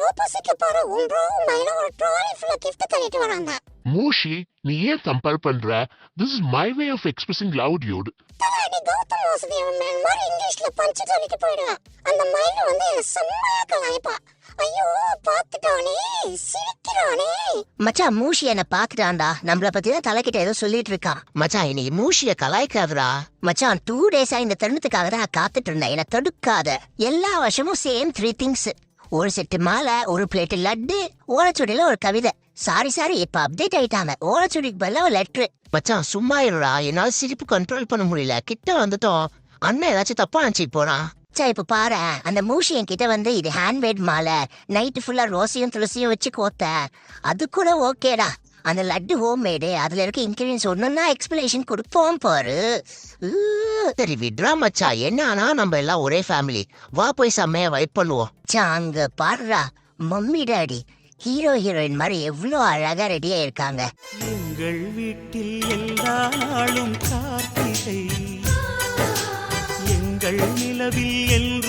ஆப்போசிட்ல பாரு உன் ப்ரோ மைல ஒரு ட்ராலி ஃபுல்லா gift தள்ளிட்டு வராங்க. மூஷி, நீ ஏன் கம்பேர் பண்ற? This is my way of expressing love dude. நீ கௌதம் வாசுதேவன் மேன் மாதிரி இங்கிலீஷ்ல பஞ்சு சொல்லிட்டு போயிடுவேன். அந்த மயில வந்து என்ன செம்மையா கலாய்ப்பா. ஐயோ பாத்துட்டானே, சிரிக்கிறானே. மச்சான் மூஷி என்ன பாத்துட்டான்டா. நம்மள பத்தி தான் தலைக்கிட்ட ஏதோ சொல்லிட்டு இருக்கான். மச்சான் இன்னைக்கு மூஷிய கலாய்க்காதரா. மச்சான் 2 டேஸா இந்த தருணத்துக்காக தான் காத்துட்டு இருந்தேன். என்ன தடுக்காத. எல்லா வருஷமும் சேம் 3 திங்ஸ். ஒரு செட்டு மாலை, ஒரு பிளேட் லட்டு, ஓலச்சுடியில ஒரு கவிதை. சாரி இப்ப அப்டேட் ஆயிட்டாங்க. ஓலச்சுடிக்கு பதிலா ஒரு லெட்ரு. மச்சான் சும்மா இருடா, என்னால சிரிப்பு கண்ட்ரோல் பண்ண முடியல. கிட்ட வந்துட்டோம். அண்ணன் ஏதாச்சும் தப்பா நினைச்சிட்டு போறான். இப்ப பாரு, அந்த மூஷி என் கிட்ட வந்து இது ஹேண்ட்மேட் மாலை, நைட்டு ஃபுல்லா ரோசியும் துளசியும் வச்சு கோத்த, அது கூட ஓகேடா. அந்த லட்டு ஹோம் மேடு, அதுல இருக்க இன்கிரீடியன்ஸ் ஒண்ணுன்னா எக்ஸ்பிளேஷன் கொடுப்போம் பாரு. சரி விட்ரா மச்சா, என்னன்னா நம்ம எல்லாம் ஒரே ஃபேமிலி. வா போய் செம்மையா வைப் பண்ணுவோம். அங்க பாருடா, மம்மி டாடி ஹீரோ ஹீரோயின் மாதிரி எவ்வளவு அழகா ரெடியா இருக்காங்க. எங்கள் வீட்டில் எல்லா நாளும் கார்த்திகை, எங்கள் நிலவில் என்று